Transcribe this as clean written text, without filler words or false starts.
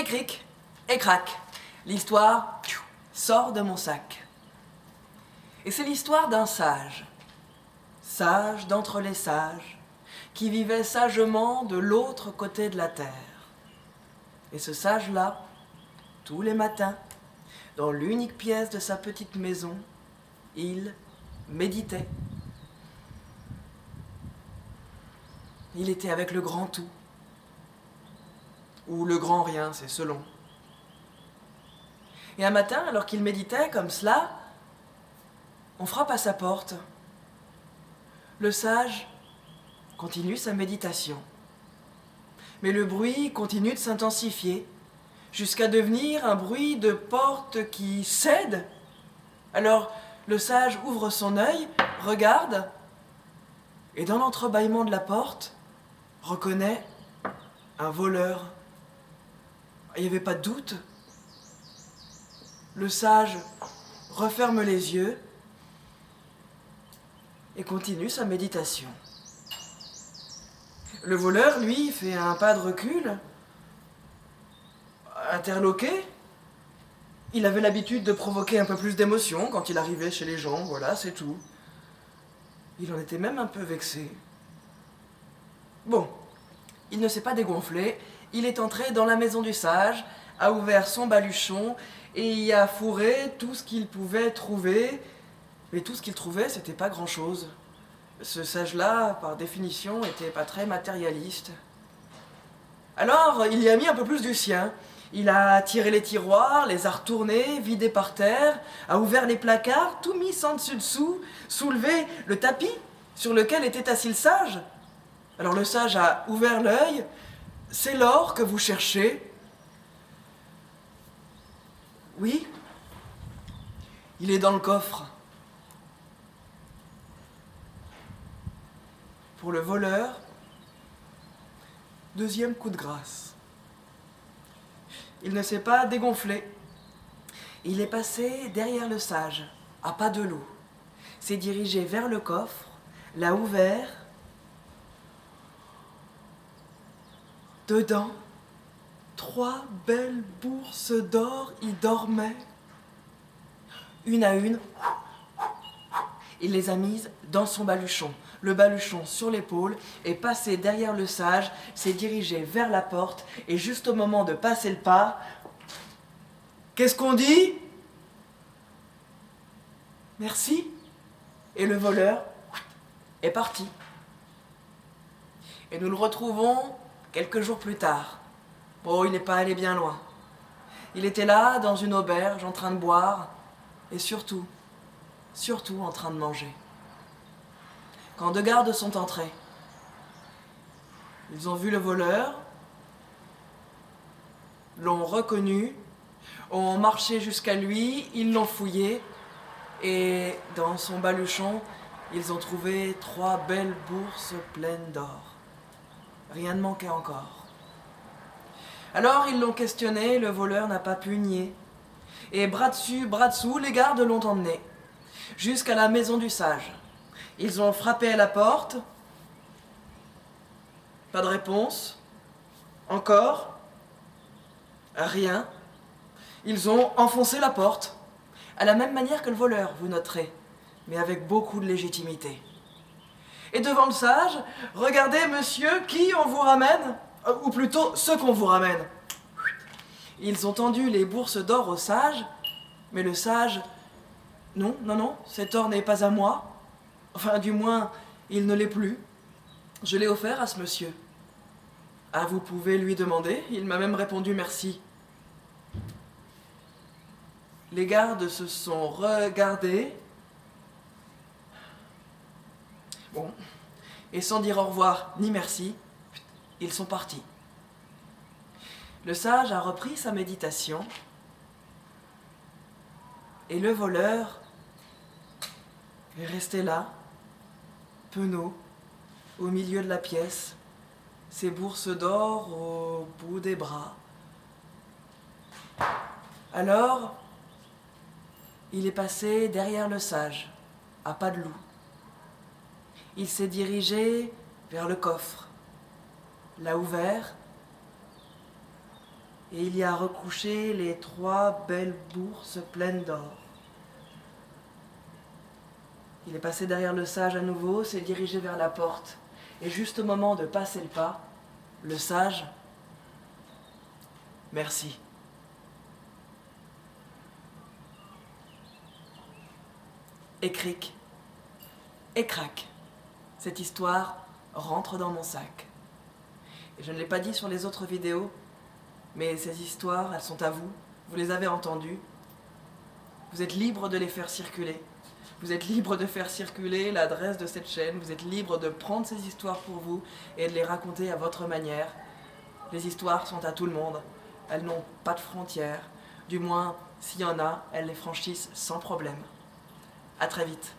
Et cric, et crac, l'histoire sort de mon sac. Et c'est l'histoire d'un sage, sage d'entre les sages, qui vivait sagement de l'autre côté de la terre. Et ce sage-là, tous les matins, dans l'unique pièce de sa petite maison, il méditait. Il était avec le grand tout, ou le grand rien, c'est selon. Et un matin, alors qu'il méditait comme cela, on frappe à sa porte. Le sage continue sa méditation. Mais le bruit continue de s'intensifier, jusqu'à devenir un bruit de porte qui cède. Alors le sage ouvre son œil, regarde, et dans l'entrebâillement de la porte, reconnaît un voleur. Il n'y avait pas de doute. Le sage referme les yeux et continue sa méditation. Le voleur, lui, fait un pas de recul, interloqué. Il avait l'habitude de provoquer un peu plus d'émotion quand il arrivait chez les gens, voilà, c'est tout. Il en était même un peu vexé. Bon, il ne s'est pas dégonflé, il est entré dans la maison du sage, a ouvert son baluchon et y a fourré tout ce qu'il pouvait trouver. Mais tout ce qu'il trouvait, c'était pas grand-chose. Ce sage-là, par définition, était pas très matérialiste. Alors, il y a mis un peu plus du sien. Il a tiré les tiroirs, les a retournés, vidés par terre, a ouvert les placards, tout mis sans dessus-dessous, soulevé le tapis sur lequel était assis le sage. Alors le sage a ouvert l'œil. C'est l'or que vous cherchez? Oui. Il est dans le coffre. Pour le voleur, deuxième coup de grâce. Il ne s'est pas dégonflé. Il est passé derrière le sage, à pas de loup, s'est dirigé vers le coffre, l'a ouvert. Dedans, 3 belles bourses d'or y dormaient. Une à une, il les a mises dans son baluchon. Le baluchon sur l'épaule, est passé derrière le sage, s'est dirigé vers la porte, et juste au moment de passer le pas, qu'est-ce qu'on dit? Merci. Et le voleur est parti. Et nous le retrouvons quelques jours plus tard. Bon, il n'est pas allé bien loin. Il était là, dans une auberge, en train de boire, et surtout en train de manger. Quand 2 gardes sont entrés, ils ont vu le voleur, l'ont reconnu, ont marché jusqu'à lui, ils l'ont fouillé, et dans son baluchon, ils ont trouvé 3 belles bourses pleines d'or. Rien ne manquait encore. Alors ils l'ont questionné, le voleur n'a pas pu nier. Et bras dessus, bras dessous, les gardes l'ont emmené jusqu'à la maison du sage. Ils ont frappé à la porte. Pas de réponse. Encore. Rien. Ils ont enfoncé la porte, à la même manière que le voleur, vous noterez, mais avec beaucoup de légitimité. Et devant le sage, regardez, monsieur, qui on vous ramène, ou plutôt ce qu'on vous ramène. Ils ont tendu les bourses d'or au sage, mais le sage, non, cet or n'est pas à moi. Enfin, du moins, il ne l'est plus. Je l'ai offert à ce monsieur. Ah, vous pouvez lui demander, il m'a même répondu merci. Les gardes se sont regardés. Bon, et sans dire au revoir ni merci, ils sont partis. Le sage a repris sa méditation et le voleur est resté là, penaud, au milieu de la pièce, ses bourses d'or au bout des bras. Alors, il est passé derrière le sage, à pas de loup. Il s'est dirigé vers le coffre, l'a ouvert, et il y a recouché les 3 belles bourses pleines d'or. Il est passé derrière le sage à nouveau, s'est dirigé vers la porte, et juste au moment de passer le pas, le sage... Merci. Et cric, et crac, cette histoire rentre dans mon sac. Et je ne l'ai pas dit sur les autres vidéos, mais ces histoires, elles sont à vous, vous les avez entendues. Vous êtes libre de les faire circuler. Vous êtes libre de faire circuler l'adresse de cette chaîne, vous êtes libre de prendre ces histoires pour vous et de les raconter à votre manière. Les histoires sont à tout le monde, elles n'ont pas de frontières, du moins, s'il y en a, elles les franchissent sans problème. À très vite.